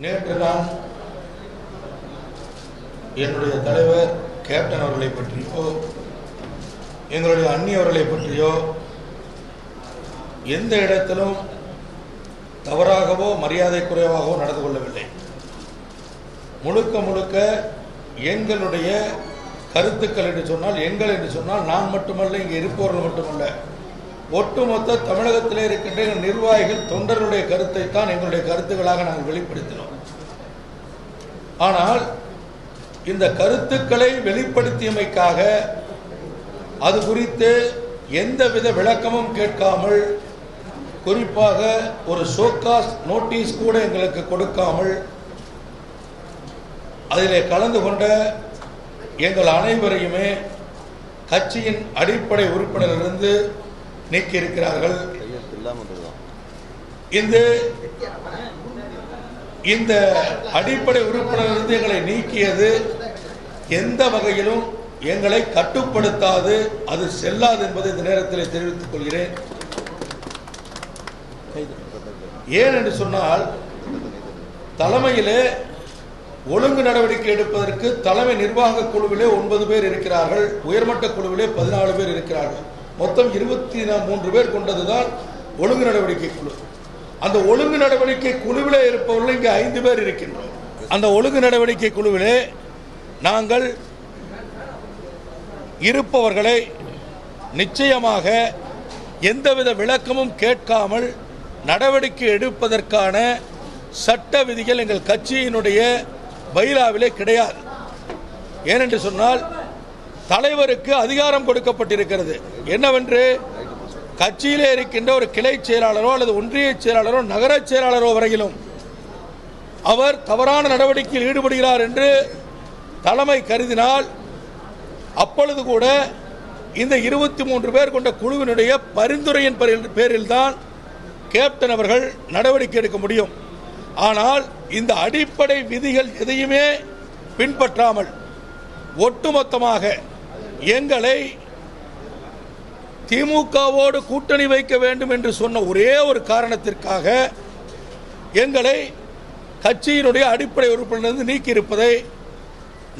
நேற்று நான் என்னுடைய தலைவர் கேப்டன் அவர்களை பற்றியோ எங்களுடைய அந்நியவர்களை பற்றியோ எந்த இடத்திலும் தவறாகவோ மரியாதை குறைவாகவோ நடந்து கொள்ளவில்லை. முழுக்க முழுக்க எங்களுடைய கருத்துக்கள் என்று சொன்னால், எங்கள் என்று சொன்னால் நான் மட்டுமல்ல, இங்கே இருப்பவர்கள் மட்டுமல்ல, ஒட்டுமொத்த தமிழகத்திலே இருக்கின்ற நிர்வாகிகள் தொண்டர்களுடைய கருத்தை தான் எங்களுடைய கருத்துக்களாக நாங்கள் வெளிப்படுத்தினோம். ஆனால் இந்த கருத்துக்களை வெளிப்படுத்தியமைக்காக அது குறித்து எந்தவித விளக்கமும் கேட்காமல், குறிப்பாக ஒரு ஷோகாஸ் நோட்டீஸ் கூட எங்களுக்கு கொடுக்காமல் அதிலே கலந்து கொண்ட எங்கள் அனைவரையுமே கட்சியின் அடிப்படை உறுப்பினரிலிருந்து நீக்கியிருக்கிறார்கள். இந்த அடிப்படை உறுப்பினரிலிருந்து எங்களை நீக்கியது எந்த வகையிலும் எங்களை கட்டுப்படுத்தாது, அது செல்லாது என்பதை இந்த நேரத்தில் தெரிவித்துக் கொள்கிறேன். ஏன் என்று சொன்னால், தலைமையிலே ஒழுங்கு நடவடிக்கை எடுப்பதற்கு தலைமை நிர்வாக குழுவிலே 9 பேர் இருக்கிறார்கள், உயர்மட்ட குழுவிலே 14 பேர் இருக்கிறார்கள். மொத்தம் 23 பேர் கொண்டதுதான் ஒழுங்கு நடவடிக்கை குழு. அந்த ஒழுங்கு நடவடிக்கை குழுவிலே இருப்பவர்கள் இங்கே 5 பேர் இருக்கின்றோம். அந்த ஒழுங்கு நடவடிக்கை குழுவிலே நாங்கள் இருப்பவர்களை நிச்சயமாக எந்தவித விளக்கமும் கேட்காமல் நடவடிக்கை எடுப்பதற்கான சட்ட விதிகள் எங்கள் கட்சியினுடைய பைலாவிலே கிடையாது. ஏனென்று சொன்னால், தலைவருக்கு அதிகாரம் கொடுக்கப்பட்டிருக்கிறது. என்னவென்று, கட்சியிலே இருக்கின்ற ஒரு கிளை செயலாளரோ அல்லது ஒன்றிய செயலாளரோ நகர செயலாளரோ வரையிலும் அவர் தவறான நடவடிக்கையில் ஈடுபடுகிறார் என்று தலைமை கருதினால், அப்பொழுது கூட இந்த 23 பேர் கொண்ட குழுவினுடைய பரிந்துரையின் பேரில் தான் கேப்டன் அவர்கள் நடவடிக்கை எடுக்க முடியும். ஆனால் இந்த அடிப்படை விதிகள் எதையுமே பின்பற்றாமல் ஒட்டுமொத்தமாக எங்களை திமுகவோடு கூட்டணி வைக்க வேண்டும் என்று சொன்ன ஒரே ஒரு காரணத்திற்காக எங்களை கட்சியினுடைய அடிப்படை உறுப்பினரிலிருந்து நீக்கியிருப்பதை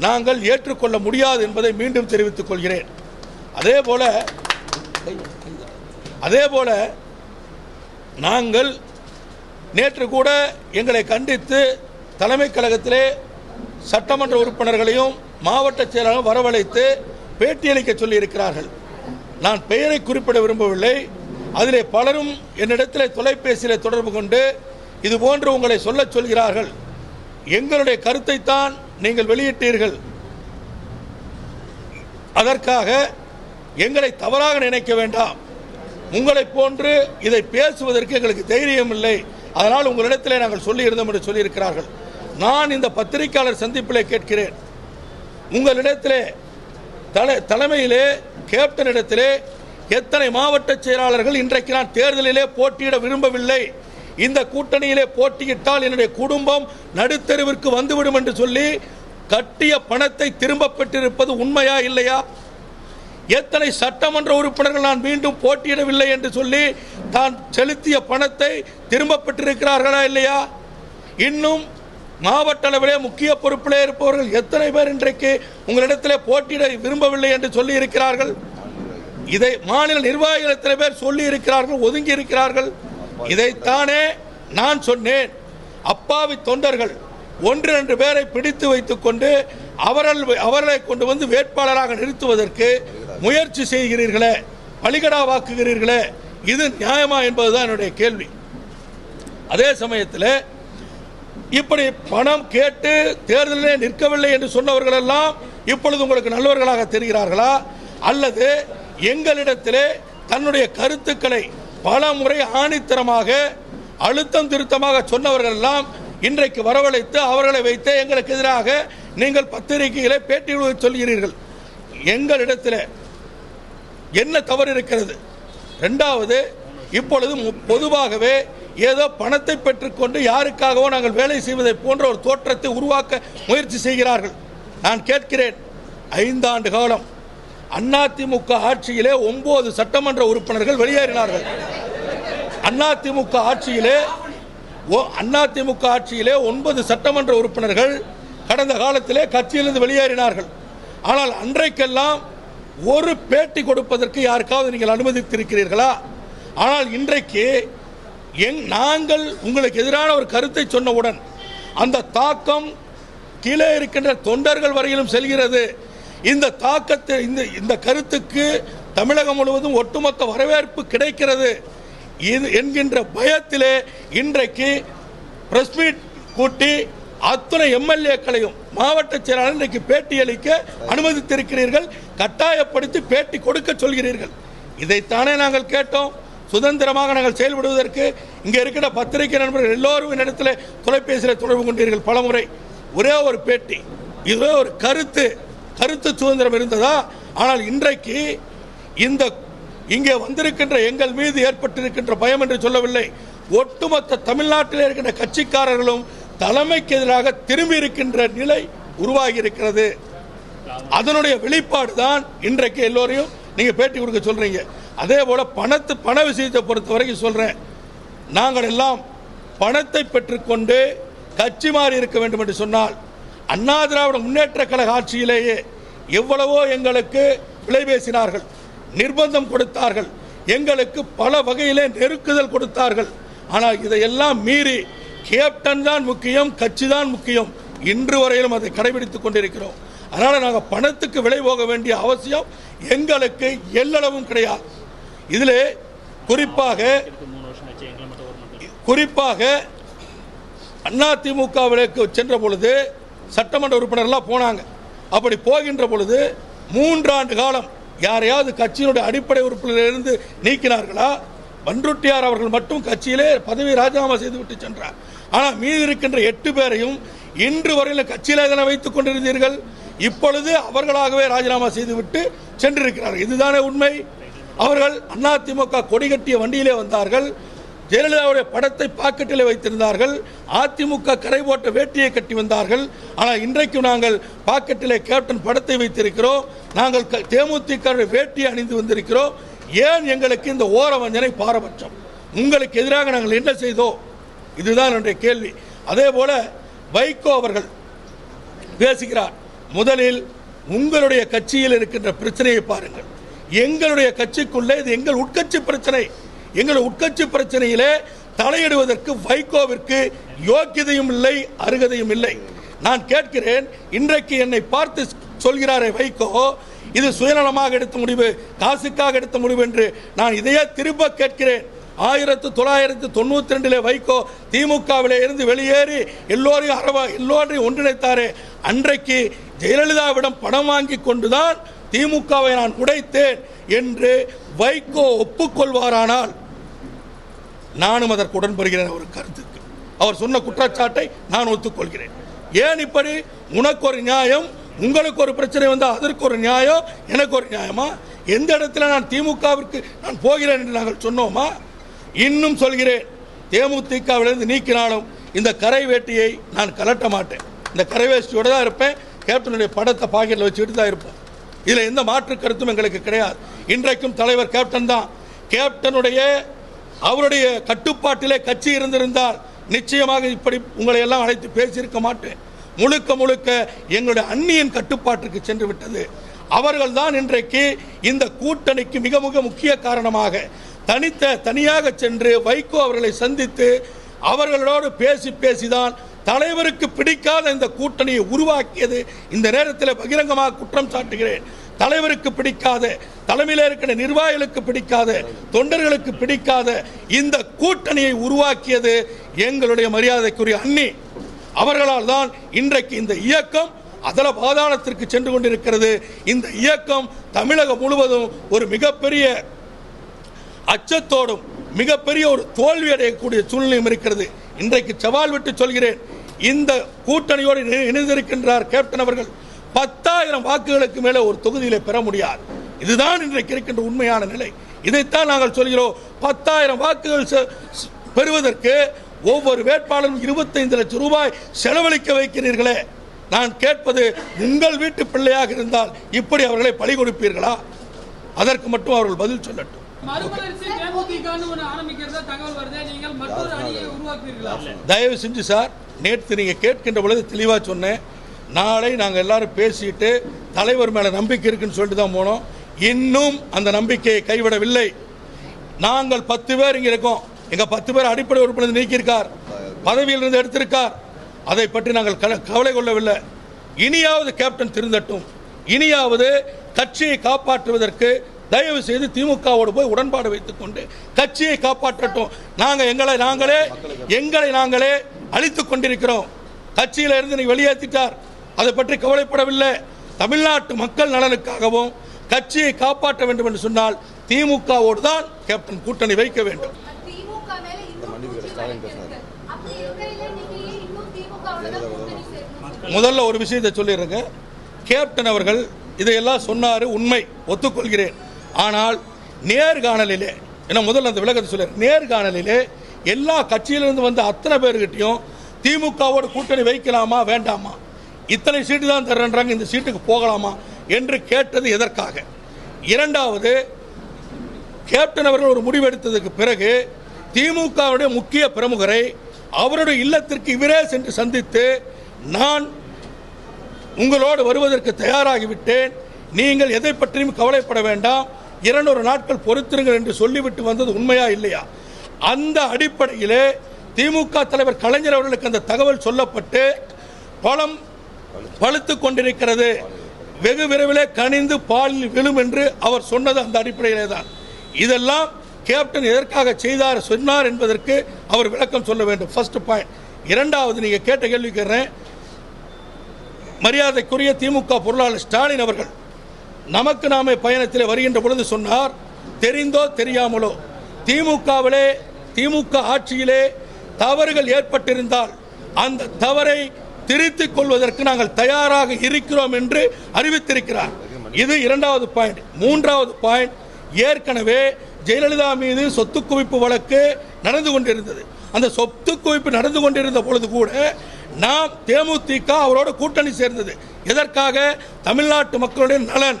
நாங்கள் ஏற்றுக்கொள்ள முடியாது என்பதை மீண்டும் தெரிவித்துக் கொள்கிறேன். அதேபோல நாங்கள் நேற்று கூட எங்களை கண்டித்து தலைமை கழகத்திலே சட்டமன்ற உறுப்பினர்களையும் மாவட்ட செயலாளரும் வரவழைத்து பேட்டியளிக்க சொல்லியிருக்கிறார்கள். நான் பெயரை குறிப்பிட விரும்பவில்லை. அதிலே பலரும் என்னிடத்தில் தொலைபேசியில் தொடர்பு கொண்டு இதுபோன்று உங்களை சொல்ல சொல்கிறார்கள். எங்களுடைய கருத்தை தான் நீங்கள் வெளியிட்டீர்கள், அதற்காக எங்களை தவறாக நினைக்க வேண்டாம், உங்களை போன்று இதை பேசுவதற்கு எங்களுக்கு தைரியம் இல்லை, அதனால் உங்களிடத்தில் நாங்கள் சொல்லியிருந்தோம் என்று சொல்லியிருக்கிறார்கள். நான் இந்த பத்திரிகையாளர் சந்திப்பிலே கேட்கிறேன், உங்களிடத்திலே தலைமையிலே கேப்டனிடத்திலே எத்தனை மாவட்ட செயலாளர்கள் இன்றைக்கு நான் தேர்தலிலே போட்டியிட விரும்பவில்லை, இந்த கூட்டணியிலே போட்டியிட்டால் என்னுடைய குடும்பம் நடுத்தெருவிற்கு வந்துவிடும் என்று சொல்லி கட்டிய பணத்தை திரும்ப பெற்றிருப்பது உண்மையா இல்லையா? எத்தனை சட்டமன்ற உறுப்பினர்கள் நான் மீண்டும் போட்டியிடவில்லை என்று சொல்லி தான் செலுத்திய பணத்தை திரும்ப பெற்றிருக்கிறார்களா இல்லையா? இன்னும் மாவட்ட அளவிலே முக்கிய பொறுப்பிலே இருப்பவர்கள் எத்தனை பேர் இன்றைக்கு உங்களிடத்திலே போட்டியிட விரும்பவில்லை என்று சொல்லி இருக்கிறார்கள்? இதை மாநில நிர்வாகிகள் எத்தனை பேர் சொல்லி இருக்கிறார்கள், ஒதுங்கி இருக்கிறார்கள்? இதைத்தானே நான் சொன்னேன். அப்பாவி தொண்டர்கள் 1-2 பேரை பிடித்து வைத்துக் கொண்டு அவர்களை கொண்டு வந்து வேட்பாளராக நிறுத்துவதற்கு முயற்சி செய்கிறீர்களே, பலிகடா வாக்குகிறீர்களே, இது நியாயமா என்பதுதான் என்னுடைய கேள்வி. அதே சமயத்தில் இப்படி பணம் கேட்டு தேர்தலிலே நிற்கவில்லை என்று சொன்னவர்கள் எல்லாம் இப்பொழுது உங்களுக்கு நல்லவர்களாக தெரிகிறார்களா? அல்லது எங்களிடத்திலே தன்னுடைய கருத்துக்களை பல முறை ஆணித்தரமாக அழுத்தம் திருத்தமாக சொன்னவர்கள் எல்லாம் இன்றைக்கு வரவழைத்து அவர்களை வைத்து எங்களுக்கு எதிராக நீங்கள் பத்திரிகைகளை பேட்டி சொல்கிறீர்கள். எங்களிடத்தில் என்ன தவறு இருக்கிறது? இரண்டாவது, இப்பொழுது பொதுவாகவே ஏதோ பணத்தை பெற்றுக்கொண்டு யாருக்காகவோ நாங்கள் வேலை செய்வதை போன்ற ஒரு தோற்றத்தை உருவாக்க முயற்சி செய்கிறார்கள். நான் கேட்கிறேன், 5 ஆண்டு காலம் அதிமுக ஆட்சியிலே 9 சட்டமன்ற உறுப்பினர்கள் வெளியேறினார்கள். அதிமுக ஆட்சியிலே அதிமுக ஆட்சியிலே 9 சட்டமன்ற உறுப்பினர்கள் கடந்த காலத்திலே கட்சியிலிருந்து வெளியேறினார்கள். ஆனால் அன்றைக்கெல்லாம் ஒரு பேட்டி கொடுப்பதற்கு யாருக்காவது நீங்கள் அனுமதித்திருக்கிறீர்களா? ஆனால் இன்றைக்கு நாங்கள் உங்களுக்கு எதிரான ஒரு கருத்தை சொன்னவுடன் அந்த தாக்கம் கீழே இருக்கின்ற தொண்டர்கள் வரையிலும் செல்கிறது. இந்த தாக்கத்தை இந்த கருத்துக்கு தமிழகம் முழுவதும் ஒட்டுமொத்த வரவேற்பு கிடைக்கிறது என்கின்ற பயத்திலே இன்றைக்கு பிரஸ் மீட் கூட்டி அத்தனை எம்எல்ஏக்களையும் மாவட்ட செயலாளர் இன்றைக்கு பேட்டி அளிக்க அனுமதித்திருக்கிறீர்கள். கட்டாயப்படுத்தி பேட்டி கொடுக்க சொல்கிறீர்கள். இதைத்தானே நாங்கள் கேட்டோம். சுதந்திரமாக நாங்கள் செயல்படுவதற்கு இங்கே இருக்கிற பத்திரிகை நண்பர்கள் எல்லோரும் இடத்துல தொலைபேசியில் தொடர்பு கொண்டீர்கள் பலமுறை. ஒரே ஒரு பேட்டி, இதுவே ஒரு கருத்து சுதந்திரம் இருந்ததா? ஆனால் இன்றைக்கு இங்கே வந்திருக்கின்ற எங்கள் மீது ஏற்பட்டிருக்கின்ற பயம் என்று சொல்லவில்லை, ஒட்டுமொத்த தமிழ்நாட்டில் இருக்கின்ற கட்சிக்காரர்களும் தலைமைக்கு எதிராக திரும்பி இருக்கின்ற நிலை உருவாகி இருக்கிறது. அதனுடைய வெளிப்பாடு தான் இன்றைக்கு எல்லோரையும் நீங்க பேட்டி கொடுக்க சொல்றீங்க. அதே போல பண விஷயத்தை பொறுத்த வரைக்கும் சொல்றேன், நாங்கள் எல்லாம் பணத்தை பெற்றுக்கொண்டு கட்சி மாறி இருக்க வேண்டும் என்று சொன்னால் அண்ணா திராவிட முன்னேற்ற கழக ஆட்சியிலேயே எவ்வளவோ எங்களுக்கு விலை பேசினார்கள், நிர்பந்தம் கொடுத்தார்கள், எங்களுக்கு பல வகையிலே நெருக்குதல் கொடுத்தார்கள். ஆனால் இதையெல்லாம் மீறி கேப்டன் தான் முக்கியம், கட்சி தான் முக்கியம், இன்று வரையிலும் அதை கடைபிடித்துக் கொண்டிருக்கிறோம். அதனால நாங்கள் பணத்துக்கு விலை போக வேண்டிய அவசியம் எங்களுக்கு எல்லளவும் கிடையாது. இதிலே குறிப்பாக அதிமுகவிற்கு சென்ற பொழுது சட்டமன்ற உறுப்பினர்லாம் போனாங்க. அப்படி போகின்ற பொழுது 3 ஆண்டு காலம் யாரையாவது கட்சியினுடைய அடிப்படை உறுப்பினரிலிருந்து நீக்கினார்களா? பன்ருட்டியார் அவர்கள் மட்டும் கட்சியிலே பதவி ராஜினாமா செய்துவிட்டு சென்றார். ஆனால் மீதி இருக்கின்ற 8 பேரையும் இன்று வரையில் கட்சியிலே தானே வைத்துக் கொண்டிருந்தீர்கள். இப்பொழுது அவர்களாகவே ராஜினாமா செய்துவிட்டு சென்றிருக்கிறார்கள். இதுதானே உண்மை. அவர்கள் அதிமுக கொடி கட்டிய வண்டியிலே வந்தார்கள், ஜெயலலிதாவுடைய படத்தை பாக்கெட்டிலே வைத்திருந்தார்கள், அதிமுக கரை போட்ட வேட்டியை கட்டி வந்தார்கள். ஆனால் இன்றைக்கு நாங்கள் பாக்கெட்டிலே கேப்டன் படத்தை வைத்திருக்கிறோம், நாங்கள் தேமுதிக வேட்டியை அணிந்து வந்திருக்கிறோம். ஏன் எங்களுக்கு இந்த ஓர வஞ்சனை பாரபட்சம்? உங்களுக்கு எதிராக நாங்கள் என்ன செய்தோம்? இதுதான் என்னுடைய கேள்வி. அதே போல வைகோ அவர்கள் பேசுகிறார். முதலில் உங்களுடைய கட்சியில் இருக்கின்ற பிரச்சனையை பாருங்கள். எங்களுடைய கட்சிக்குள்ளே இது எங்கள் உட்கட்சி பிரச்சனை. எங்கள் உட்கட்சி பிரச்சனையிலே தலையிடுவதற்கு வைகோவிற்கு யோக்கியதையும் இல்லை, அருகதையும் இல்லை. நான் கேட்கிறேன், இன்றைக்கு என்னை பார்த்து சொல்கிறாரே வைகோ, இது சுயநலமாக எடுத்த முடிவு, காசுக்காக எடுத்த முடிவு என்று நான் இதையே திரும்ப கேட்கிறேன். 1992 வைகோ திமுகவிலே இருந்து வெளியேறி எல்லோரையும் ஒன்றிணைத்தாரே, அன்றைக்கு ஜெயலலிதாவிடம் பணம் வாங்கி கொண்டுதான் திமுகவை நான் உடைத்தேன் என்று வைகோ ஒப்புக்கொள்வாரானால் நானும் அதற்கு உடன்படுகிறேன். ஒரு கருத்துக்கு அவர் சொன்ன குற்றச்சாட்டை நான் ஒத்துக்கொள்கிறேன். ஏன் இப்படி? உனக்கு ஒரு நியாயம், உங்களுக்கு ஒரு பிரச்சனை வந்தால் அதற்கு ஒரு நியாயம், எனக்கு ஒரு நியாயமா? எந்த இடத்துல நான் திமுகவிற்கு நான் போகிறேன் என்று நாங்கள் சொன்னோமா? இன்னும் சொல்கிறேன், தேமுதிகவிலிருந்து நீக்கினாலும் இந்த கரை வேட்டியை நான் கலட்ட மாட்டேன். இந்த கரை வேஷ்டியோடு தான் இருப்பேன். கேப்டனுடைய படத்தை பாக்கெட்டில் வச்சுக்கிட்டு தான் இருப்போம். இதில் எந்த மாற்று கருத்தும் எங்களுக்கு கிடையாது. இன்றைக்கும் தலைவர் கேப்டன் தான். கேப்டனுடைய அவருடைய கட்டுப்பாட்டிலே கட்சி இருந்திருந்தால் நிச்சயமாக இப்படி உங்களை எல்லாம் அழைத்து பேசியிருக்க மாட்டேன். முழுக்க எங்களுடைய அந்நியன் கட்டுப்பாட்டுக்கு சென்று விட்டது. அவர்கள் தான் இன்றைக்கு இந்த கூட்டணிக்கு மிக முக்கிய காரணமாக தனியாக சென்று வைகோ அவர்களை சந்தித்து அவர்களோடு பேசிதான் தலைவருக்கு பிடிக்காத இந்த கூட்டணியை உருவாக்கியது. இந்த நேரத்தில் பகிரங்கமாக குற்றம் சாட்டுகிறேன். தலைவருக்கு பிடிக்காத, தலைமையில் இருக்கிற நிர்வாகிகளுக்கு பிடிக்காத, தொண்டர்களுக்கு பிடிக்காத இந்த கூட்டணியை உருவாக்கியது எங்களுடைய மரியாதைக்குரிய அண்ணி. அவர்களால் தான் இன்றைக்கு இந்த இயக்கம் அதல பாதாளத்திற்கு சென்று கொண்டிருக்கிறது. இந்த இயக்கம் தமிழகம் முழுவதும் ஒரு மிகப்பெரிய அச்சத்தோடும் மிகப்பெரிய ஒரு தோல்வி அடையக்கூடிய சூழ்நிலையும் இருக்கிறது. இன்றைக்கு சவால் விட்டு சொல்கிறேன், இந்த கூட்டணியோடு இணைந்திருக்கின்றார் கேப்டன் அவர்கள் 10,000 வாக்குகளுக்கு மேலே ஒரு தொகுதியிலே பெற முடியாது. இதுதான் இன்றைக்கு இருக்கின்ற உண்மையான நிலை. இதைத்தான் நாங்கள் சொல்கிறோம். 10,000 வாக்குகள் பெறுவதற்கு ஒவ்வொரு வேட்பாளரும் 25 லட்சம் ரூபாய் செலவழிக்க வைக்கிறீர்களே. நான் கேட்பது, உங்கள் வீட்டு பிள்ளையாக இருந்தால் இப்படி அவர்களை பலி கொடுப்பீர்களா? அதற்கு மட்டும் அவர்கள் பதில் சொல்லட்டும். தயவு செஞ்சு சார், நேற்று நீங்க கேட்கின்ற பொழுது தெளிவா சொன்னேன். நாளை நாங்கள் எல்லாரும் பேசிட்டு தலைவர் மேல நம்பிக்கை இருக்குன்னு சொல்லிட்டு தான் போனோம். இன்னும் அந்த நம்பிக்கையை கைவிடவில்லை. நாங்கள் 10 பேர் இங்க இருக்கோம். எங்க 10 பேர் அடிப்படை உறுப்பினர் நீக்கியிருக்கார், பதவியிலிருந்து எடுத்திருக்கார். அதை பற்றி நாங்கள் கவலை கொள்ளவில்லை. இனியாவது கேப்டன் திருந்தட்டும். இனியாவது கட்சியை காப்பாற்றுவதற்கு தயவு செய்து திமுகவோடு போய் உடன்பாடு வைத்துக் கொண்டு கட்சியை காப்பாற்றட்டும். எங்களை நாங்களே அழித்துக் கொண்டிருக்கிறோம். கட்சியில இருந்து நீ வெளியேற்றிட்டார், அதை பற்றி கவலைப்படவில்லை. தமிழ்நாட்டு மக்கள் நலனுக்காகவும் கட்சியை காப்பாற்ற வேண்டும் என்று சொன்னால் திமுகவோடு தான் கேப்டன் கூட்டணி வைக்க வேண்டும். முதல்ல ஒரு விஷயத்தை சொல்லிடுறேங்க. கேப்டன் அவர்கள் இதையெல்லாம் சொன்னாரு, உண்மை ஒத்துக்கொள்கிறேன். ஆனால் நேர்காணலிலே, என்ன முதல்ல அந்த விளக்கத்தை சொல்ல, நேர்காணலிலே எல்லா கட்சியிலிருந்து வந்த அத்தனை பேர்கிட்டையும் திமுகவோடு கூட்டணி வைக்கலாமா வேண்டாமா, இத்தனை சீட்டு தான் தர்றன்றாங்க, இந்த சீட்டுக்கு போகலாமா என்று கேட்டது எதற்காக? இரண்டாவது, கேப்டன் அவர்கள் ஒரு முடிவெடுத்ததுக்கு பிறகு திமுகவுடைய முக்கிய பிரமுகரை அவருடைய இல்லத்திற்கு இவரே சென்று சந்தித்து, நான் உங்களோடு வருவதற்கு தயாராகிவிட்டேன், நீங்கள் எதை பற்றியும் கவலைப்பட வேண்டாம், 200 நாட்கள் பொறுத்திருங்கள் என்று சொல்லிவிட்டு வந்தது உண்மையா இல்லையா? அந்த அடிப்படையிலே திமுக தலைவர் கலைஞர் அவர்களுக்கு அந்த தகவல் சொல்லப்பட்டு பழம் பழுத்துக் கொண்டிருக்கிறது, வெகு விரைவிலே கனிந்து பாலில் விழும் என்று அவர் சொன்னது அந்த அடிப்படையிலே தான். இதெல்லாம் கேப்டன் எதற்காக செய்தார் சொன்னார் என்பதற்கு அவர் விளக்கம் சொல்ல வேண்டும். First point. இரண்டாவது, நீங்க கேட்ட கேள்வி கேட்கிறேன். மரியாதைக்குரிய திமுக பொருளாளர் ஸ்டாலின் அவர்கள் நமக்கு நாமே பயணத்தில் வருகின்ற பொழுது சொன்னார், தெரிந்தோ தெரியாமலோ திமுக ஆட்சியிலே தவறுகள் ஏற்பட்டிருந்தால் அந்த தவறை திருத்திக் கொள்வதற்கு நாங்கள் தயாராக இருக்கிறோம் என்று அறிவித்திருக்கிறார். இது இரண்டாவது பாயிண்ட். மூன்றாவது பாயிண்ட், ஏற்கனவே ஜெயலலிதா மீது சொத்து குவிப்பு வழக்கு நடந்து கொண்டிருந்தது. அந்த சொத்து குவிப்பு நடந்து கொண்டிருந்த பொழுது கூட நாம் தேமுதிக அவரோட கூட்டணி சேர்ந்தது எதற்காக? தமிழ்நாட்டு மக்களுடைய நலன்.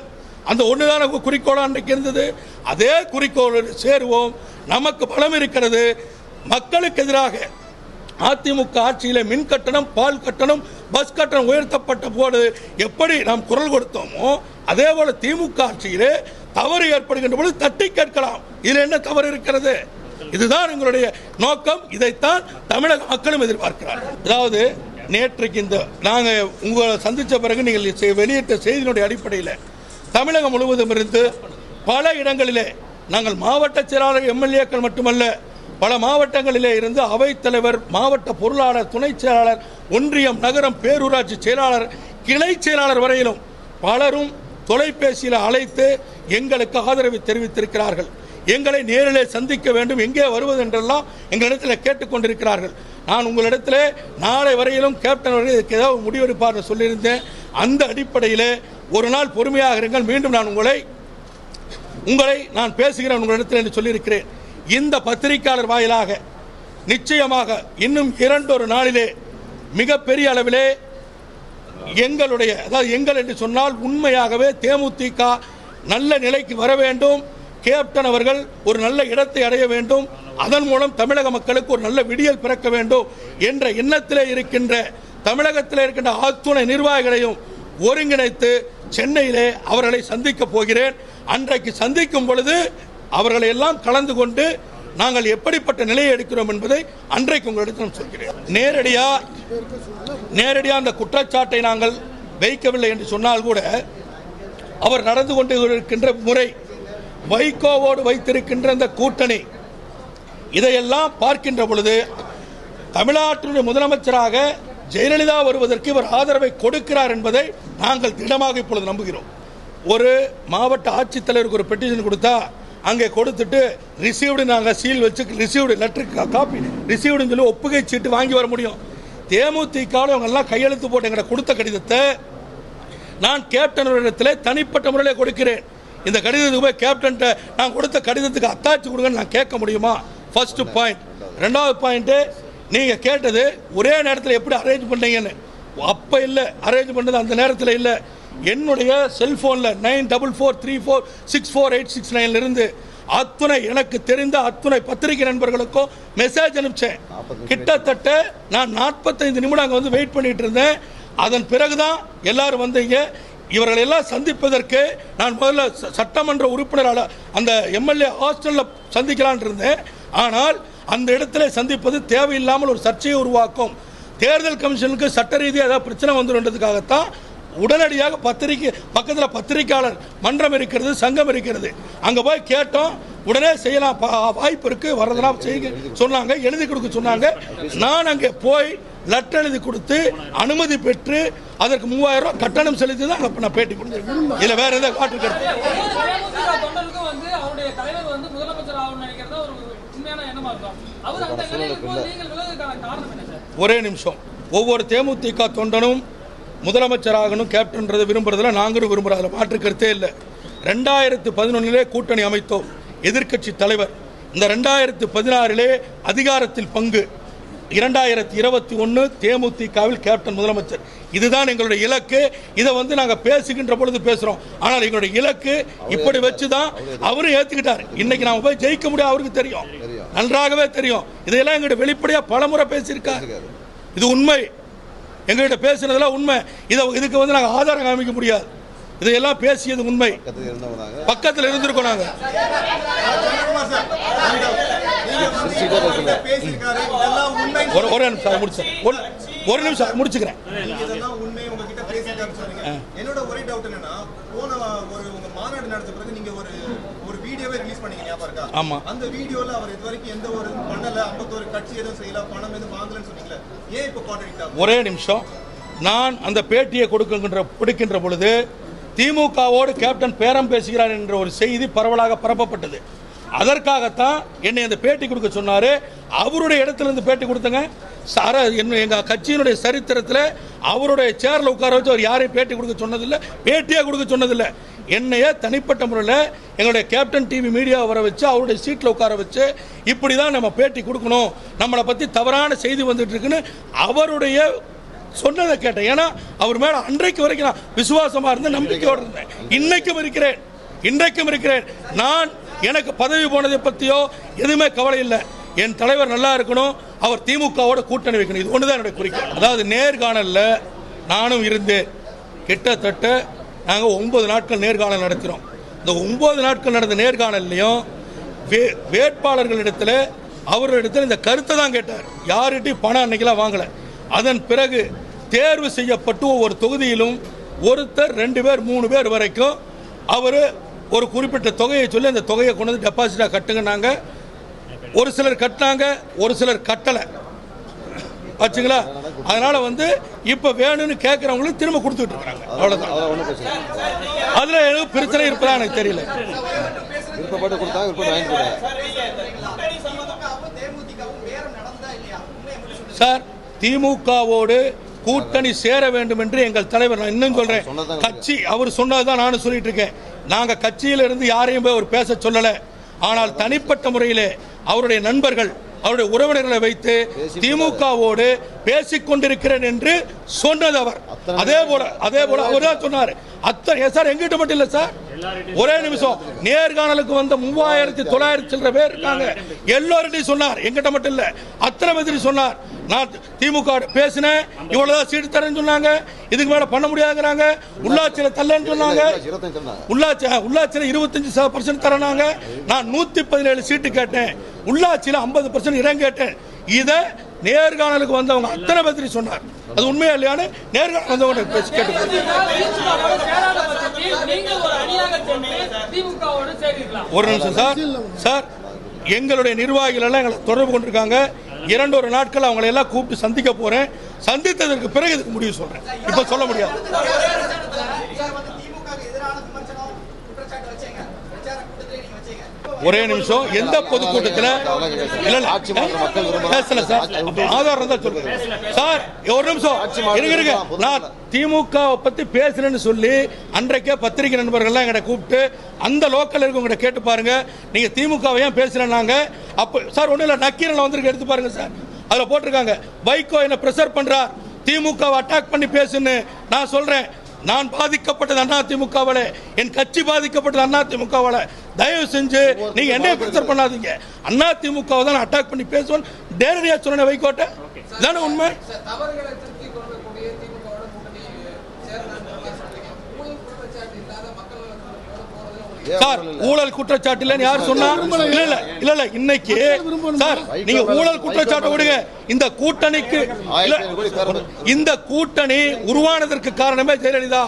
அந்த ஒன்றுதான குறிக்கோளா அன்றைக்கு இருந்தது. அதே குறிக்கோளோடு சேருவோம். நமக்கு பலம் இருக்கிறது. மக்களுக்கு எதிராக அதிமுக ஆட்சியிலே மின் கட்டணம், பால் கட்டணம், பஸ் கட்டணம் உயர்த்தப்பட்ட போது எப்படி நாம் குரல் கொடுத்தோமோ அதே போல திமுக ஆட்சியிலே தவறு ஏற்படுகின்ற பொழுது தட்டி கேட்கலாம். இதில் என்ன தவறு இருக்கிறது? இதுதான் எங்களுடைய நோக்கம். இதைத்தான் தமிழக மக்களும் எதிர்பார்க்கிறார்கள். அதாவது நேற்றைக்கு இந்த நாங்கள் உங்களை சந்தித்த பிறகு நீங்கள் வெளியிட்ட செய்தியினுடைய அடிப்படையில் தமிழகம் முழுவதும் இருந்து பல இடங்களிலே நாங்கள் மாவட்ட செயலாளர், எம்எல்ஏக்கள் மட்டுமல்ல, பல மாவட்டங்களிலே இருந்து அவைத்தலைவர், மாவட்ட பொருளாளர், துணை செயலாளர், ஒன்றியம், நகரம், பேரூராட்சி செயலாளர், கிளை செயலாளர் வரையிலும் பலரும் தொலைபேசியில் அழைத்து எங்களுக்கு ஆதரவு தெரிவித்திருக்கிறார்கள். எங்களை நேரிலே சந்திக்க வேண்டும், எங்கே வருவது என்றெல்லாம் எங்களிடத்தில் கேட்டுக்கொண்டிருக்கிறார்கள். நான் உங்களிடத்தில் நாளை வரையிலும் கேப்டன் அவர்கள் இதுக்கு ஏதாவது முடிவெடுப்பார் சொல்லியிருந்தேன். அந்த அடிப்படையில் ஒரு நாள் பொறுமையாக இருங்கள், மீண்டும் நான் உங்களை நான் பேசுகிறேன் உங்களிடத்தில் என்று சொல்லியிருக்கிறேன். இந்த பத்திரிகையாளர் வாயிலாக நிச்சயமாக இன்னும் 2 நாளிலே மிகப்பெரிய அளவிலே எங்களுடைய, அதாவது எங்கள் என்று சொன்னால் உண்மையாகவே தேமுதிக நல்ல நிலைக்கு வர வேண்டும், கேப்டன் அவர்கள் ஒரு நல்ல இடத்தை அடைய வேண்டும், அதன் மூலம் தமிழக மக்களுக்கு ஒரு நல்ல விடியல் பிறக்க வேண்டும் என்ற எண்ணத்திலே இருக்கின்ற தமிழகத்தில் இருக்கின்ற அத்துணை நிர்வாகிகளையும் ஒருங்கிணைத்து சென்னையிலே அவர்களை சந்திக்க போகிறேன். அன்றைக்கு சந்திக்கும் பொழுது அவர்களை எல்லாம் கலந்து கொண்டு நாங்கள் எப்படிப்பட்ட நிலையை எடுக்கிறோம் என்பதை அன்றைக்கு உங்களிடம் சொல்கிறேன். நேரடியாக அந்த குற்றச்சாட்டை நாங்கள் வைக்கவில்லை என்று சொன்னால் கூட அவர் நடந்து கொண்டு இருக்கின்ற முறை, வைகோவோடு வைத்திருக்கின்ற இந்த கூட்டணி, இதையெல்லாம் பார்க்கின்ற பொழுது தமிழ்நாட்டினுடைய முதலமைச்சராக ஜெயலலிதா வருவதற்கு இவர் ஆதரவை கொடுக்கிறார் என்பதை நாங்கள் திடமாக இப்பொழுது நம்புகிறோம். ஒரு மாவட்ட ஆட்சித்தலைவருக்கு ஒரு பெட்டிஷன் கொடுத்தா அங்கே கொடுத்துட்டு ரிசீவ்டு நாங்கள் சீல் வச்சு ரிசீவ்டு லெட்டருக்கு காப்பி ரிசீவ்டுன்னு சொல்லி ஒப்புகை சீட்டு வாங்கி வர முடியும். தேமுதிகவில் இவங்கெல்லாம் கையெழுத்து போட்டு எங்களை கொடுத்த கடிதத்தை நான் கேப்டன் இடத்துல தனிப்பட்ட முறையில் கொடுக்கிறேன். இந்த கடிதத்துக்கு போய் கேப்டன்ட்ட நான் கொடுத்த கடிதத்துக்கு அத்தாட்சி கொடுங்கன்னு நான் கேட்க முடியுமா? First point. ரெண்டாவது பாயிண்ட்டு, நீங்கள் கேட்டது ஒரே நேரத்தில் எப்படி அரேஞ்ச் பண்ணீங்கன்னு. அப்போ இல்லை, அரேஞ்ச் பண்ணது அந்த நேரத்தில் இல்லை. என்னுடைய செல்ஃபோனில் 9443464869 இருந்து அத்துணை எனக்கு தெரிந்த அத்துணை பத்திரிகை நண்பர்களுக்கும் மெசேஜ் அனுப்பிச்சேன். கிட்டத்தட்ட நான் 45 நிமிடம் அங்கே வந்து வெயிட் பண்ணிட்டு இருந்தேன். அதன் பிறகுதான் எல்லாரும் வந்தீங்க. இவர்கள் எல்லாம் சந்திப்பதற்கு நான் முதல்ல சட்டமன்ற உறுப்பினரால் அந்த எம்எல்ஏ ஹாஸ்டலில் சந்திக்கலான் இருந்தேன். ஆனால் அந்த இடத்துல சந்திப்பது தேவையில்லாமல் ஒரு சர்ச்சையை உருவாக்கும். தேர்தல் கமிஷனுக்கு சட்ட ரீதியாக ஏதாவது பிரச்சனை வந்துடுன்றதுக்காகத்தான் உடனடியாக பத்திரிகை பக்கத்தில் பத்திரிகையாளர் மன்றம் இருக்கிறது, சங்கம் இருக்கிறது, அங்கே போய் கேட்டோம். உடனே செய்யலாம், வாய்ப்பு இருக்கு, வரதெல்லாம் செய்ய சொன்னாங்க, எழுதி கொடுக்க சொன்னாங்க. நான் அங்கே போய் லெட்டர் எழுதி கொடுத்து அனுமதி பெற்று அதற்கு 3000 ரூபாய் கட்டணம் செலுத்தி தான் நான் பேட்டி கொடுத்தேன். இல்லை வேற எதாவது காட்டு கருத்து. ஒரே நிமிஷம். ஒவ்வொரு தேமுதிக தொண்டனும் முதலமைச்சராகணும் கேப்டன்றதை விரும்புறதுல நாங்களும் விரும்புகிறோம், மாற்று கருத்தே இல்லை. 2011 கூட்டணி அமைத்தோம், எதிர்க்கட்சி தலைவர். இந்த 2016 அதிகாரத்தில் பங்கு, 2021 தேமுதிகவில் கேப்டன் முதலமைச்சர். இதுதான் எங்களுடைய இலக்கு. இதை வந்து நாங்கள் பேசுகின்ற பொழுது பேசுகிறோம். ஆனால் எங்களுடைய இலக்கு இப்படி வச்சு தான் அவரும் ஏற்றுக்கிட்டார். இன்னைக்கு நாம போய் ஜெயிக்க முடியும், அவருக்கு தெரியும், நன்றாகவே தெரியும். இதையெல்லாம் எங்களுடைய வெளிப்படையாக பலமுறை பேசியிருக்காரு. இது உண்மை, எங்கள்கிட்ட பேசுனதெல்லாம் உண்மை. இதுக்கு வந்து நாங்கள் ஆதாரம் காமிக்க முடியாது. இதையெல்லாம் பேசியது உண்மை. பக்கத்தில் இருந்திருக்கோம் நாங்கள். ஒரு நிமிஷம் முடிச்சேன், ஒரு நிமிஷம் முடிச்சுக்கிறேன். என்னோட ஒரே டவுட் என்னன்னா, போன உங்க மாநாடு நடந்த பிறகு நீங்க ஒரு வீடியோவை ரிலீஸ் பண்ணீங்க, ஞாபகம் இருக்கா? ஆமா. அந்த வீடியோல அவர் இதுவரைக்கும் எந்த ஒரு பண்ணல, 51 கட்சி எதுவும் செய்யல, பணம் எதுவும் வாங்கலன்னு சொன்னீங்களே, ஏன் இப்ப கான்ட்ராடிக்ட் ஆகுது? ஒரே நிமிஷம். நான் அந்த பேட்டியை கொடுக்கின்ற பொழுது திமுகவோடு கேப்டன் பேரம் பேசுகிறார் என்ற ஒரு செய்தி பரவலாக பரப்பப்பட்டது. அதற்காகத்தான் என்னை அந்த பேட்டி கொடுக்க சொன்னாரு. அவருடைய இடத்துல இருந்து பேட்டி கொடுத்தங்க. எங்க கட்சியினுடைய சரித்திரத்தில் அவருடைய சேர்ல உட்கார வச்சு அவர் யாரையும் பேட்டி கொடுக்க சொன்னதில்லை, பேட்டியாக கொடுக்க சொன்னதில்லை. என்னையே தனிப்பட்ட முறையில் எங்களுடைய கேப்டன் டிவி மீடியா வர வச்சு அவருடைய சீட்டில் உட்கார வச்சு இப்படி தான் நம்ம பேட்டி கொடுக்கணும், நம்மளை பற்றி தவறான செய்தி வந்துட்டு இருக்குன்னு அவருடைய சொன்னதை கேட்டேன். ஏன்னா அவர் மேல அன்றைக்கு வரைக்கும் நான் விசுவாசமா இருந்த நம்பிக்கையோடு இருந்தேன். இன்றைக்கும் இருக்கிறேன். நான் எனக்கு பதவி போனதை பற்றியோ எதுவுமே கவலை இல்லை. என் தலைவர் நல்லா இருக்கணும், அவர் திமுகவோட கூட்டணி வைக்கணும், இது ஒன்று தான் என்னுடைய குறிக்கோள். அதாவது நேர்காணலில் நானும் இருந்தேன். கிட்டத்தட்ட நாங்கள் 9 நாட்கள் நேர்காணல் நடத்தினோம். இந்த 9 நாட்கள் நடந்த நேர்காணல்லையும் வேட்பாளர்களிடத்தில் அவர்களிடத்தில் இந்த கருத்தை தான் கேட்டார். யார்கிட்டையும் பணம் அன்னைக்கெல்லாம் வாங்கலை. அதன் பிறகு தேர்வு செய்யப்பட்டு ஒவ்வொரு தொகுதியிலும் ஒருத்தர் 2 பேர் 3 பேர் வரைக்கும் அவர் ஒரு குறிப்பிட்ட தொகையை சொல்லி அந்த தொகையை கொண்டு வந்து டெபாசிட்டாக கட்டுங்கன்னாங்க. ஒரு சிலர் கட்டினாங்க, ஒரு சிலர் கட்டலை ஆச்சுங்களா. அதனால வந்து இப்போ வேணும்னு கேட்குறவங்களுக்கு திரும்ப கொடுத்துட்டு இருக்காங்க, அவ்வளோதான். அதில் எனக்கு பிரச்சனை இருப்பதா எனக்கு தெரியல. சார், திமுகவோடு கூட்டணி சேர வேண்டும் என்று எங்கள் தலைவர், நான் இன்னும் சொல்றேன், கட்சி அவர் சொன்னதுதான் நானும் சொல்லிட்டு இருக்கேன். நாங்கள் கட்சியிலிருந்து யாரையும் போய் அவர் பேச சொல்லலை. ஆனால் தனிப்பட்ட முறையிலே அவருடைய நண்பர்கள், அவருடைய உறவினர்களை வைத்து திமுகவோடு பேசிக் கொண்டிருக்கிறேன் என்று சொன்னது அவர். அதே போல அவர் தான் சொன்னார். அத்தனை சார், எங்கிட்ட மட்டும் இல்லை சார். ஒரே நிமிஷம். நேர்காணலுக்கு வந்த 3900 சில்லற பேர் இருக்காங்க. எல்லார்ட்டையும் சொன்னார், எங்கிட்ட மட்டும் இல்லை, அத்தனை பேர் சொன்னார். நான் திமுக பேசினேன், இவ்வளவுதான் சீட்டு தரேன்னு சொன்னாங்க, இதுக்கு மேல பண்ண முடியாதுங்கிறாங்க. உள்ளாட்சியில தரலன்னு சொன்னாங்க, உள்ளாட்சியில 25% தரனாங்க. நான் 117 சீட்டு கேட்டேன், உள்ளாட்சியில 50% இடம் கேட்டேன். இதை நேர்காணலுக்கு வந்தவங்க அத்தனை பேர் சொன்னார். அது உண்மையா இல்லையான்னு நேர்காணல் வந்தவங்க பேசி கேட்டு. ஒரு நிமிஷம் சார், எங்களுடைய நிர்வாகிகள் எல்லாம் எங்களை தொடர்பு கொண்டிருக்காங்க. 2 நாட்கள் அவங்களை எல்லாம் கூப்பிட்டு சந்திக்க போறேன். சந்தித்ததற்கு பிறகு இதுக்கு முடிவு சொல்றேன், இப்ப சொல்ல முடியாது. ஒரே நிமிஷம். எந்த பொதுக்கூட்டத்தில் பேசல சார், ஆதாரம் தான் சொல்றேன் சார். ஒரு நிமிஷம் இருங்க. நான் திமுக பத்தி பேசுறேன்னு சொல்லி அன்றைக்கே பத்திரிகை நண்பர்கள்லாம் எங்களை கூப்பிட்டு அந்த லோக்கல் இருக்கவங்க கேட்டு பாருங்க, நீங்க திமுகவை ஏன் பேசுறேன்னாங்க. அப்போ சார் ஒன்றும் இல்லை, நக்கீரன் வந்திருக்கு, எடுத்து பாருங்க சார். அதில் போட்டிருக்காங்க, வைகோ என்ன பிரஷர் பண்றார், திமுகவை அட்டாக் பண்ணி பேசுன்னு. நான் சொல்றேன், நான் பாதிக்கப்பட்டது அண்ணா திமுகவால, என் கட்சி பாதிக்கப்பட்டது அண்ணா திமுகவால. தயவு செஞ்சு நீங்க என்ன பிரச்சனை பண்ணாதீங்க. அதிமுகவை தான் அட்டாக் பண்ணி பேசுவோம் நேரடியாக சொன்ன வைகோட்ட இதான உண்மை. சார் ஊழல் குற்றச்சாட்டு இல்ல யார் சொன்னா? இல்ல இன்னைக்கு சார் நீங்க ஊழல் குற்றச்சாட்டு விடுங்க. இந்த கூட்டணிக்கு இந்த கூட்டணி உருவானதற்கு காரணமே ஜெயலலிதா.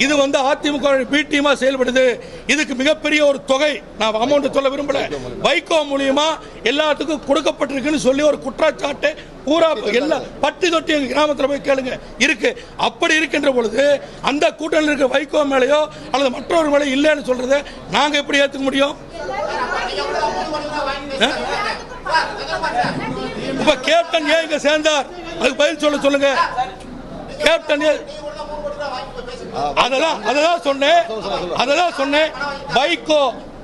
இது அதிமுக பி டீமா செயல்படுது. இதுக்கு மிகப்பெரிய ஒரு தொகை நான் அமௌண்ட் சொல்ல விரும்பல. வைகோ மூலியமா எல்லாத்துக்கும் கொடுக்கப்பட்டிருக்குன்னு சொல்லி ஒரு குற்றச்சாட்டு பூரா எல்லா பட்டி தொட்டி எங்க கிராமத்தில் போய் கேளுங்க இருக்கு. அப்படி இருக்கின்ற பொழுது அந்த கூட்டணியில் இருக்கிற வைகோ மேலேயோ அல்லது மற்றொரு மேலே இல்லைன்னு சொல்றதை நாங்க எப்படி ஏற்றுக்க முடியும்? இப்ப கேப்டன் ஏன் இங்க சேர்ந்தார் அதுக்கு பதில் சொல்லுங்க. கேப்டன் அதெல்லாம் சொன்னேன். வைகோ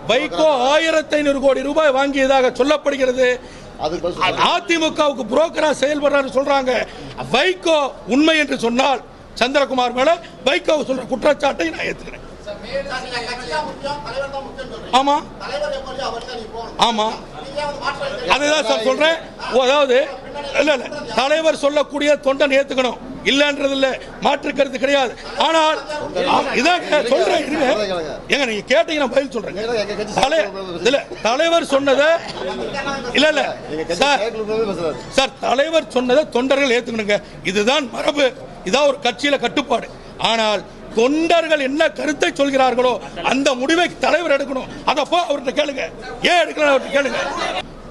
1500 கோடி ரூபாய் வாங்கியதாக சொல்லப்படுகிறது. அதிமுகவுக்கு புரோக்கரா செயல்படுறாரு சொல்றாங்க. வைகோ உண்மை என்று சொன்னால் சந்திரகுமார் மேல வைகோ சொல்ற குற்றச்சாட்டை நான் ஏத்துக்கிறேன். ஆமா ஆமா அதுதான் சார் சொல்றேன். அதாவது இல்ல தலைவர் சொல்லக்கூடிய தொண்டன் ஏத்துக்கணும் இல்லன்றது இல்ல, மாற்று கருத்து கிடையாது. ஆனால் இதான் சொல்றேன் ஏங்க நீங்க கேட்டீங்கன்னா பதில் சொல்றேன். தலைவர் சொன்னதை இல்ல சார் தலைவர் சொன்னதை தொண்டர்கள் ஏத்துக்கணுங்க. இதுதான் மரபு, இதான் ஒரு கட்சியில கட்டுப்பாடு. ஆனால் தொண்டர்கள் என்ன கருத்தை சொல்கிறார்களோ அந்த முடிவை தலைவர் எடுக்கணும். அதப்போ அவர்கிட்ட கேளுங்க. ஏன் எடுக்கணும் அவர்கிட்ட கேளுங்க.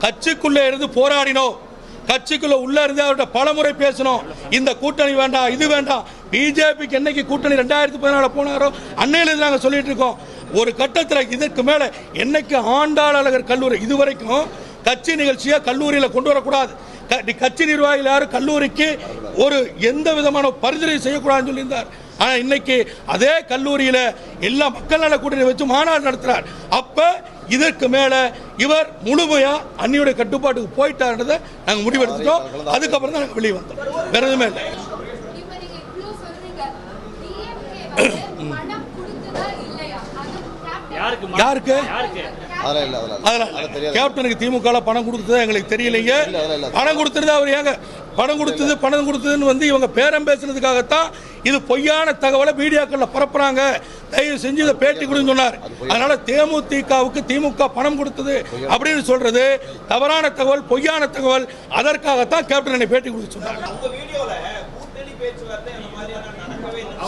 கட்சிக்குள்ள இருந்து போராடினோம், கட்சிக்குள்ள உள்ள இருந்து அவர்கிட்ட பலமுறை பேசணும். இந்த கூட்டணி வேண்டாம், இது வேண்டாம். பிஜேபிக்கு என்னைக்கு கூட்டணி 2014 போனாரோ அன்னையிலிருந்து நாங்கள் சொல்லிட்டு இருக்கோம். ஒரு கட்டத்தில் இதற்கு மேல என்னைக்கு ஆண்டாள் அழகர் கல்லூரி இதுவரைக்கும் கட்சி நிகழ்ச்சியை கல்லூரியில் கொண்டு வரக்கூடாது. கட்சி நிர்வாகிகள் யாரும் கல்லூரிக்கு ஒரு எந்த விதமான பரிந்துரை செய்யக்கூடாதுன்னு சொல்லியிருந்தார். ஆனா இன்னைக்கு அதே கல்லூரியில எல்லா மக்கள் நல கூட்டணி வச்சு மாநாடு நடத்துறார். அப்ப இதற்கு மேல இவர் முழுமையா அன்னியுடைய கட்டுப்பாட்டுக்கு போயிட்டாருன்றதை நாங்க முடிவெடுத்துட்டோம். அதுக்கப்புறம் தான் நாங்க வெளியே வந்தோம். வேற எதுவுமே இல்லை. யாருக்கு கேப்டனுக்கு திமுக பணம் கொடுத்தது எங்களுக்கு தெரியலைங்க. பணம் கொடுத்தது அவர் ஏங்க பணம் கொடுத்ததுன்னு இவங்க பேரம் பேசுறதுக்காகத்தான் இது பொய்யான தகவலை மீடியாக்கள்ல பரப்புறாங்க. தயவு செஞ்சு இதை பேட்டி கொடுன்னு சொன்னார். அதனால தேமுதிகவுக்கு திமுக பணம் கொடுத்தது அப்படின்னு சொல்றது தவறான தகவல், பொய்யான தகவல். அதற்காகத்தான் கேப்டன் பேட்டி கொடுக்க சொன்னார்.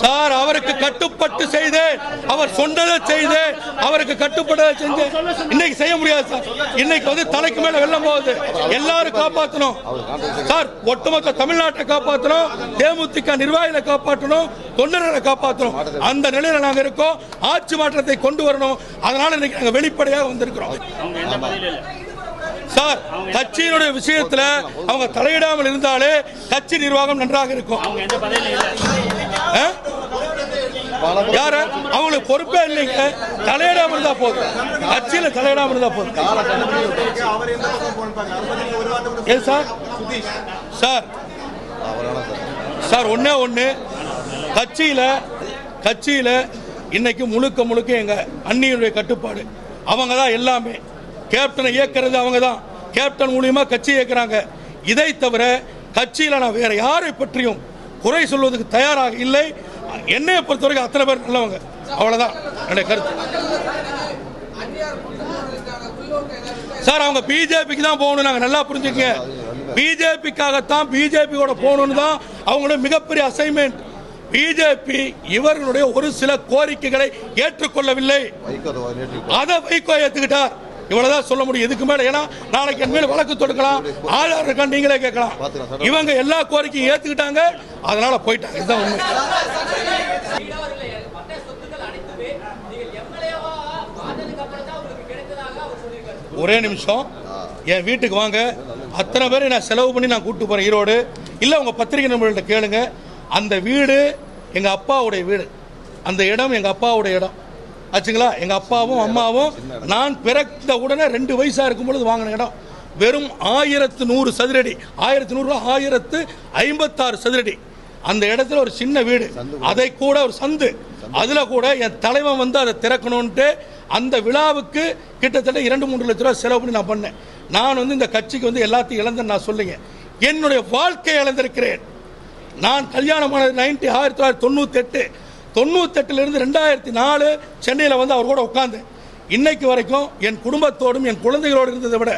சார் அவருக்கு கட்டுப்பட்டு செய்தேன், அவர் சொன்னதை செய்தேன், அவருக்கு கட்டுப்பட்டதை செஞ்சேன். இன்னைக்கு செய்ய முடியாது சார். இன்னைக்கு தலைக்கு மேல வெள்ளம் போகுது. எல்லாரும் காப்பாற்றணும் சார். ஒட்டுமொத்த தமிழ்நாட்டை காப்பாற்றணும், தேமுதிக நிர்வாகிகளை காப்பாற்றணும், தொண்டர்களை காப்பாற்றணும். அந்த நிலையில நாங்க இருக்கோம். ஆட்சி மாற்றத்தை கொண்டு வரணும். அதனால இன்னைக்கு நாங்க வெளிப்படையாக வந்திருக்கிறோம் சார். கட்சியினுடைய விஷயத்துல அவங்க தலையிடாமல் இருந்தாலே கட்சி நிர்வாகம் நன்றாக இருக்கும். யார அவங்களுக்கு பொறுப்பே இல்லைங்க. தலையிடாமல் இருந்தா போதும், கட்சியில தலையிடாமல் இருந்தா போதும். சார் சார் ஒண்ணு கட்சியில இன்னைக்கு முழுக்க எங்க அண்ணியுடைய கட்டுப்பாடு. அவங்க தான் எல்லாமே. கேப்டனை இயக்கிறது அவங்க தான். கேப்டன் மூலியமா கட்சி இயக்குறாங்க. இதை தவிர கட்சியில நான் வேற யாரை பற்றியும் குறை சொல்வதற்கு தயாராக இல்லை. என்னைய பொறுத்தவரைக்கும் அத்தனை பேர் நல்லவங்க. அவ்வளவுதான் என்னுடைய கருத்து சார். அவங்க பிஜேபிக்கு தான் போகணும். நாங்க நல்லா புரிஞ்சுக்கங்க. பிஜேபிக்காகத்தான் பிஜேபியோட போகணும்னு தான் அவங்களோட மிகப்பெரிய அசைன்மெண்ட். பிஜேபி இவர்களுடைய ஒரு சில கோரிக்கைகளை ஏற்றுக்கொள்ளவில்லை. அதை வைகோ ஏத்துக்கிட்டார். இவ்வளவுதான் சொல்ல முடியும். இதுக்கு மேல ஏன்னா நாளைக்கு என் மேல வழக்கு தொடுக்கலாம், ஆதார் இருக்கா நீங்களே கேட்கலாம். இவங்க எல்லா கோரிக்கையும் ஏத்துக்கிட்டாங்க, அதனால போயிட்டாங்க. இதுதான் உண்மை. ஒரே நிமிஷம் என் வீட்டுக்கு வாங்க. அத்தனை பேரை நான் செலவு பண்ணி நான் கூட்டு போறேன் ஈரோடு. இல்ல உங்க பத்திரிகை நண்பர்கள்ட்ட கேளுங்க. அந்த வீடு எங்க அப்பாவுடைய வீடு. அந்த இடம் எங்க அப்பாவுடைய இடம் ஆச்சுங்களா. எங்க அப்பாவும் அம்மாவும் நான் பிறந்த உடனே 2 வயசா இருக்கும் பொழுது வாங்கின இடம். வெறும் 1100 சதுரடி. 1100 1056 சதுரடி. அந்த இடத்துல ஒரு சின்ன வீடு, அதை கூட ஒரு சந்து அதுல கூட என் தலைவன் வந்து அதை திறக்கணும்ட்டு அந்த விழாவுக்கு கிட்டத்தட்ட 2-3 லட்ச ரூபாய் செலவு பண்ணி நான் பண்ணேன். நான் வந்து இந்த கட்சிக்கு வந்து எல்லாத்தையும் இழந்தேன் நான் சொல்லுங்க. என்னுடைய வாழ்க்கையை இழந்திருக்கிறேன். நான் கல்யாணமானது 1998. 98லிருந்து 2004 சென்னையில் வந்து அவர் கூட உட்கார்ந்து இன்னைக்கு வரைக்கும் என் குடும்பத்தோடும் என் குழந்தைகளோடு இருந்ததை விட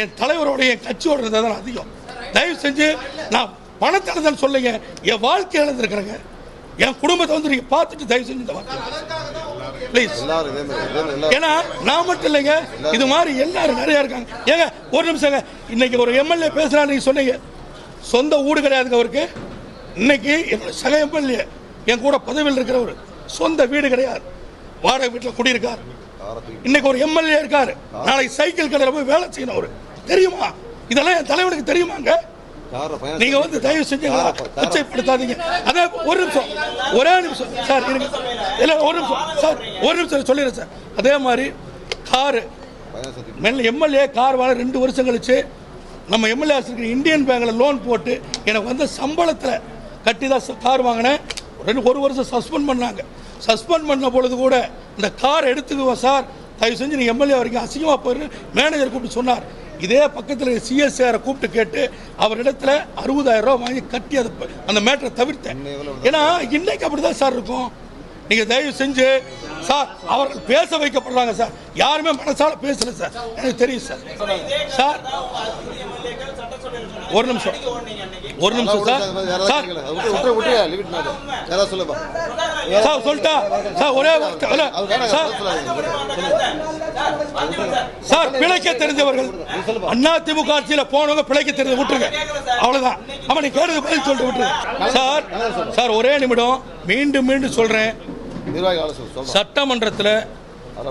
என் தலைவரோட என் கட்சியோடு இருந்தது தான் அதிகம். தயவு செஞ்சு நான் பணத்தை இழந்தேன்னு சொல்லுங்க, என் வாழ்க்கை இழந்திருக்கிறேங்க. என் குடும்பத்தை வந்து நீங்க பார்த்துட்டு தயவு செஞ்சு இந்த வார்த்தை ப்ளீஸ். ஏன்னா நான் மட்டும் இல்லைங்க, இது மாதிரி எல்லாரும் நிறைய இருக்காங்க. ஏங்க ஒரு நிமிஷங்க, இன்னைக்கு ஒரு எம்எல்ஏ பேசுறாரு, நீங்க சொன்னீங்க சொந்த வீடு கிடையாதுங்க அவருக்கு. இன்னைக்கு என்னோட சக எம்எல்ஏ என் கூட பதவியில் இருக்கிறவர் சொந்த வீடு கிடையாது, வாடகை வீட்டில் குடியிருக்காரு. இன்னைக்கு ஒரு எம்எல்ஏ இருக்காரு, நாளைக்கு சைக்கிள் கடையில் போய் வேலை செய்யணும். அவரு தெரியுமா? இதெல்லாம் என் தலைவனுக்கு தெரியுமாங்க? நீங்க வந்து தயவு செஞ்சு கொச்சைப்படுத்தாதீங்க. அதே ஒரு நிமிஷம், ஒரே நிமிஷம் சார், இல்ல ஒரு நிமிஷம் சார், ஒரு நிமிஷம் சொல்லிடுறேன் சார். அதே மாதிரி காரு எம்எல்ஏ கார் வாங்க 2 வருஷம் கழிச்சு நம்ம எம்எல்ஏ இந்தியன் பேங்க்ல லோன் போட்டு எனக்கு வந்து சம்பளத்தில் கட்டி தான் கார் வாங்கினேன். 1 வருஷம் சஸ்பெண்ட் பண்ணாங்க. சஸ்பெண்ட் பண்ண பொழுது கூட இந்த கார் எடுத்துக்குவோம் சார், தயவு செஞ்சு நீ எம்எல்ஏ வரைக்கும் அசிங்கமாக போயிரு மேனேஜர் கூப்பிட்டு சொன்னார். இதே பக்கத்தில் சிஎஸ்ஆரை கூப்பிட்டு கேட்டு அவரிடத்துல 60,000 ரூபாய் வாங்கி கட்டி அந்த மேட்டரை தவிர்த்தேன். ஏன்னா இன்னைக்கு அப்படிதான் சார் இருக்கும். நீங்க தயவு செஞ்சு சார், அவர்கள் பேச வைக்கப்படுறாங்க சார், யாருமே மனசால பேசல சார், எனக்கு தெரியும் சார். சார் ஒரு நிமிஷம் சார், சார் சொல்லிட்டா சார், ஒரே சார், பிழைக்க தெரிஞ்சவர்கள் அதிமுக ஆட்சியில் போனவங்க பிழைக்க தெரிஞ்சு விட்டுருங்க, அவ்வளவுதான். அவன் நீ கேட்டு பதில் சொல்லிட்டு விட்டுருங்க சார். சார் ஒரே நிமிடம், மீண்டும் சொல்றேன், சட்டமன்றத்தில்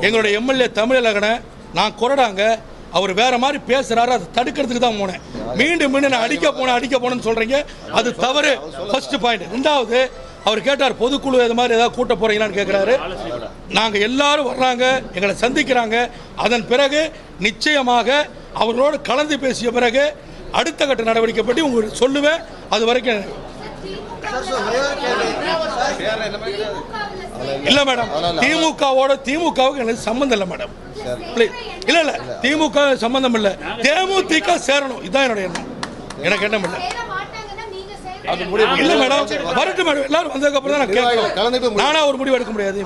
எங்களுடைய எம்எல்ஏ தமிழகனை நான் கொறடாங்க, அவர் வேற மாதிரி பேசுறாரு, அதை தடுக்கிறதுக்கு தான் போனேன். மீண்டும் நான் அடிக்க போனேன்னு சொல்றீங்க, அது தவறு. First point. 2வது, அவர் கேட்டார் பொதுக்குழு இது மாதிரி ஏதாவது கூட்ட போறீங்களான்னு கேட்கிறாரு. நாங்க எல்லாரும் வர்றாங்க, எங்களை சந்திக்கிறாங்க. அதன் பிறகு நிச்சயமாக அவர்களோடு கலந்து பேசிய பிறகு அடுத்த கட்ட நடவடிக்கை பற்றி உங்களுக்கு சொல்லுவேன். அது வரைக்கும் இல்ல மேடம், திமுகவுக்கு எனக்கு சம்பந்தம் இல்லை மேடம். இல்ல திமுக சம்பந்தம் இல்ல, தேமுதிக சேரணும், இதுதான் என்னுடைய எண்ணம். எனக்கு எண்ணம் இல்லை. இல்ல மேடம், வரட்டும் மேடம், எல்லாரும் வந்ததுக்கு அப்புறம் தான் நான் கேட்கலாம். நானா ஒரு முடிவு எடுக்க முடியாது.